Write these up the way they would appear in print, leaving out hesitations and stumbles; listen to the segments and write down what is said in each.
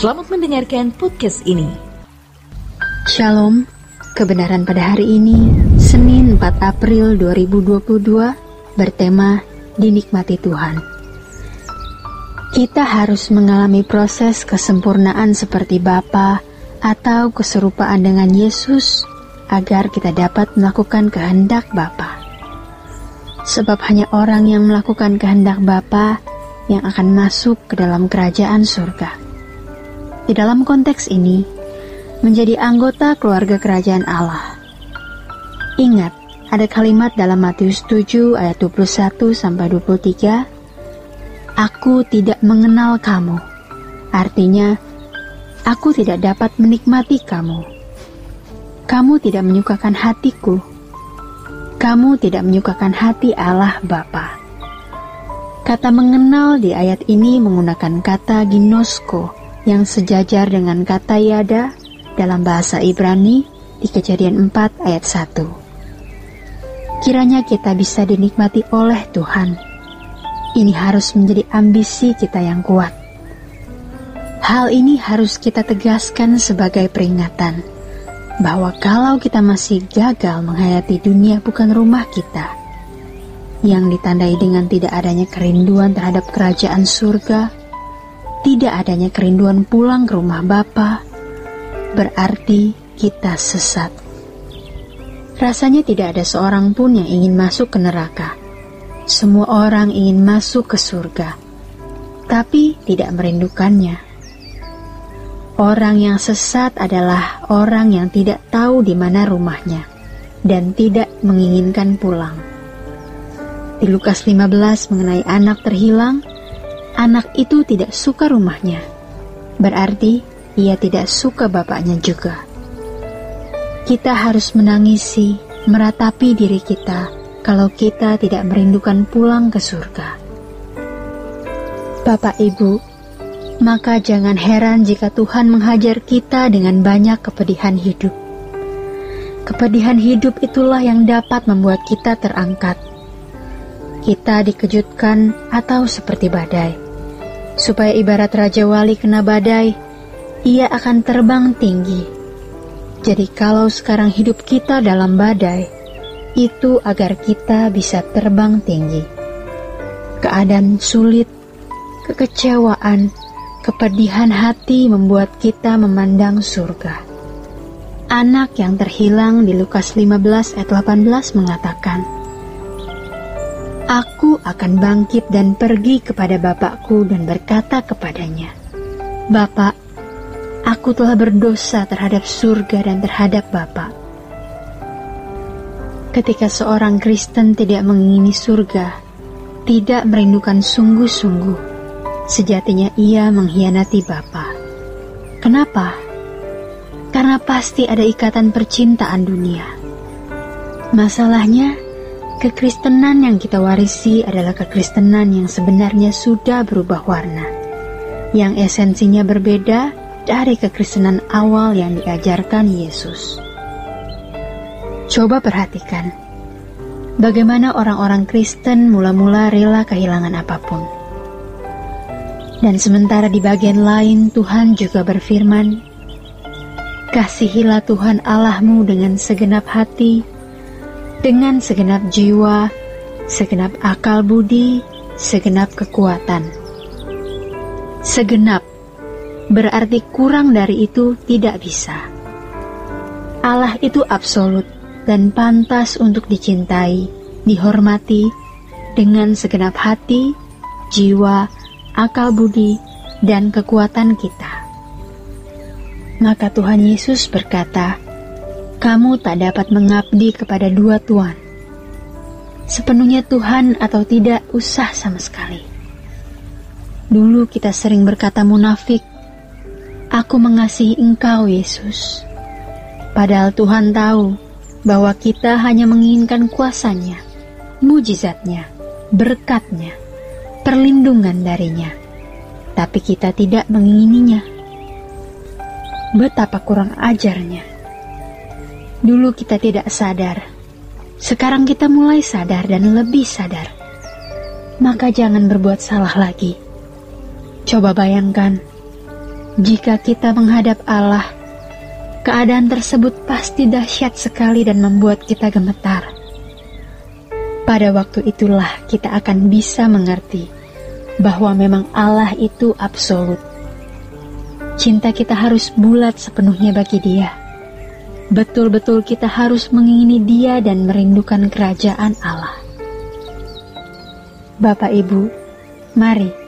Selamat mendengarkan podcast ini. Shalom, kebenaran pada hari ini, Senin 4 April 2022, bertema Dinikmati Tuhan. Kita harus mengalami proses kesempurnaan seperti Bapa atau keserupaan dengan Yesus agar kita dapat melakukan kehendak Bapa. Sebab hanya orang yang melakukan kehendak Bapa yang akan masuk ke dalam kerajaan surga. Di dalam konteks ini, menjadi anggota keluarga kerajaan Allah. Ingat, ada kalimat dalam Matius 7 ayat 21-23, "Aku tidak mengenal kamu." Artinya, aku tidak dapat menikmati kamu. Kamu tidak menyukakan hatiku. Kamu tidak menyukakan hati Allah Bapa. Kata mengenal di ayat ini menggunakan kata ginosko yang sejajar dengan kata yada dalam bahasa Ibrani di Kejadian 4 ayat 1. Kiranya kita bisa dinikmati oleh Tuhan. Ini harus menjadi ambisi kita yang kuat. Hal ini harus kita tegaskan sebagai peringatan bahwa kalau kita masih gagal menghayati dunia bukan rumah kita, yang ditandai dengan tidak adanya kerinduan terhadap kerajaan surga, tidak adanya kerinduan pulang ke rumah Bapa, berarti kita sesat. Rasanya tidak ada seorang pun yang ingin masuk ke neraka. Semua orang ingin masuk ke surga, tapi tidak merindukannya. Orang yang sesat adalah orang yang tidak tahu di mana rumahnya dan tidak menginginkan pulang. Di Lukas 15 mengenai anak terhilang, anak itu tidak suka rumahnya, berarti ia tidak suka bapaknya juga. Kita harus menangisi, meratapi diri kita kalau kita tidak merindukan pulang ke surga. Bapak Ibu, maka jangan heran jika Tuhan menghajar kita dengan banyak kepedihan hidup. Kepedihan hidup itulah yang dapat membuat kita terangkat. Kita dikejutkan atau seperti badai. Supaya ibarat Raja Wali kena badai, ia akan terbang tinggi. Jadi kalau sekarang hidup kita dalam badai, itu agar kita bisa terbang tinggi. Keadaan sulit, kekecewaan, kepedihan hati membuat kita memandang surga. Anak yang terhilang di Lukas 15 ayat 18 mengatakan, "Aku akan bangkit dan pergi kepada bapakku dan berkata kepadanya, Bapak, aku telah berdosa terhadap surga dan terhadap Bapak." Ketika seorang Kristen tidak mengingini surga, tidak merindukan sungguh-sungguh, sejatinya ia mengkhianati Bapa. Kenapa? Karena pasti ada ikatan percintaan dunia. Masalahnya, kekristenan yang kita warisi adalah kekristenan yang sebenarnya sudah berubah warna, yang esensinya berbeda dari kekristenan awal yang diajarkan Yesus. Coba perhatikan, bagaimana orang-orang Kristen mula-mula rela kehilangan apapun. Dan sementara di bagian lain Tuhan juga berfirman, "Kasihilah Tuhan Allahmu dengan segenap hati, dengan segenap jiwa, segenap akal budi, segenap kekuatan." Segenap berarti kurang dari itu tidak bisa. Allah itu absolut dan pantas untuk dicintai, dihormati dengan segenap hati, jiwa, akal budi, dan kekuatan kita. Maka Tuhan Yesus berkata, "Kamu tak dapat mengabdi kepada dua tuan. Sepenuhnya Tuhan atau tidak usah sama sekali." Dulu kita sering berkata munafik, "Aku mengasihi Engkau, Yesus." Padahal Tuhan tahu bahwa kita hanya menginginkan kuasa-Nya, mujizat-Nya, berkat-Nya, perlindungan darinya. Tapi kita tidak mengingininya. Betapa kurang ajarnya. Dulu kita tidak sadar, sekarang kita mulai sadar dan lebih sadar. Maka jangan berbuat salah lagi. Coba bayangkan, Jika kita menghadap Allah, keadaan tersebut pasti dahsyat sekali dan membuat kita gemetar. Pada waktu itulah kita akan bisa mengerti bahwa memang Allah itu absolut. Cinta kita harus bulat sepenuhnya bagi Dia. Betul-betul kita harus mengingini Dia dan merindukan kerajaan Allah. Bapak Ibu, mari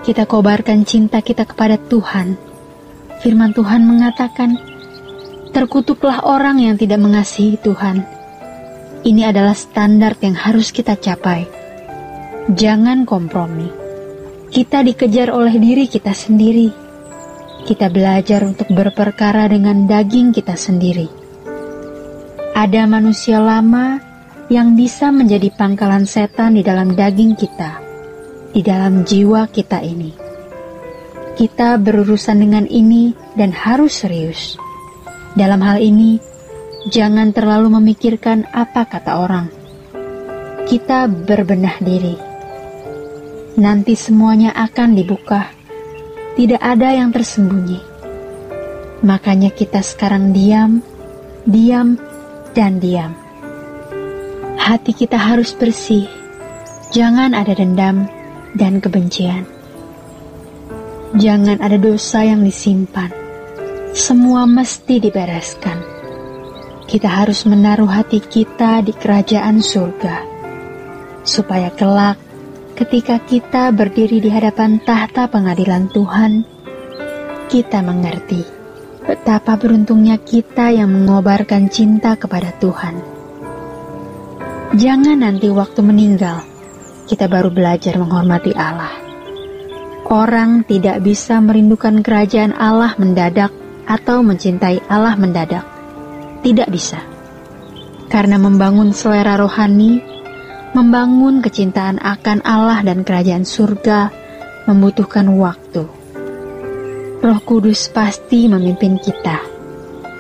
kita kobarkan cinta kita kepada Tuhan. Firman Tuhan mengatakan, terkutuklah orang yang tidak mengasihi Tuhan. Ini adalah standar yang harus kita capai. Jangan kompromi. Kita dikejar oleh diri kita sendiri. Kita belajar untuk berperkara dengan daging kita sendiri. Ada manusia lama yang bisa menjadi pangkalan setan di dalam daging kita, di dalam jiwa kita ini. Kita berurusan dengan ini dan harus serius. Dalam hal ini, jangan terlalu memikirkan apa kata orang. Kita berbenah diri. Nanti semuanya akan dibuka. Tidak ada yang tersembunyi. Makanya kita sekarang diam, dan diam. Hati kita harus bersih. Jangan ada dendam dan kebencian. Jangan ada dosa yang disimpan. Semua mesti dibereskan. Kita harus menaruh hati kita di kerajaan surga, supaya kelak ketika kita berdiri di hadapan tahta pengadilan Tuhan, kita mengerti betapa beruntungnya kita yang mengobarkan cinta kepada Tuhan. Jangan nanti waktu meninggal, kita baru belajar menghormati Allah. Orang tidak bisa merindukan kerajaan Allah mendadak atau mencintai Allah mendadak. Tidak bisa. Karena membangun selera rohani, membangun kecintaan akan Allah dan kerajaan surga membutuhkan waktu. Roh Kudus pasti memimpin kita.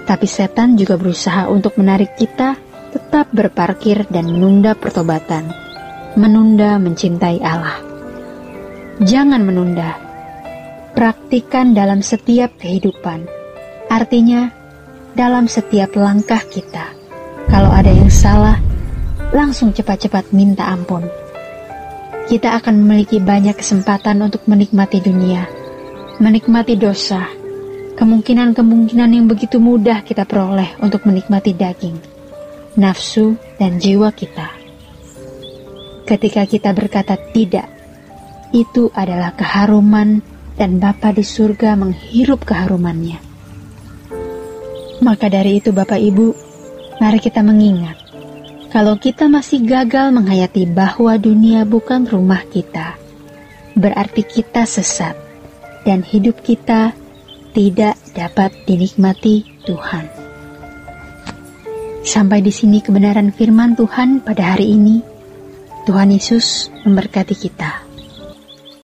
Tapi setan juga berusaha untuk menarik kita tetap berparkir dan menunda pertobatan. Menunda mencintai Allah. Jangan menunda. Praktikan dalam setiap kehidupan. Artinya, dalam setiap langkah kita. Kalau ada yang salah, langsung cepat-cepat minta ampun. Kita akan memiliki banyak kesempatan untuk menikmati dunia, menikmati dosa, kemungkinan-kemungkinan yang begitu mudah kita peroleh untuk menikmati daging, nafsu, dan jiwa kita. Ketika kita berkata tidak, itu adalah keharuman dan Bapa di surga menghirup keharumannya. Maka dari itu Bapak Ibu, mari kita mengingat, kalau kita masih gagal menghayati bahwa dunia bukan rumah kita, berarti kita sesat dan hidup kita tidak dapat dinikmati Tuhan. Sampai di sini kebenaran firman Tuhan pada hari ini. Tuhan Yesus memberkati kita.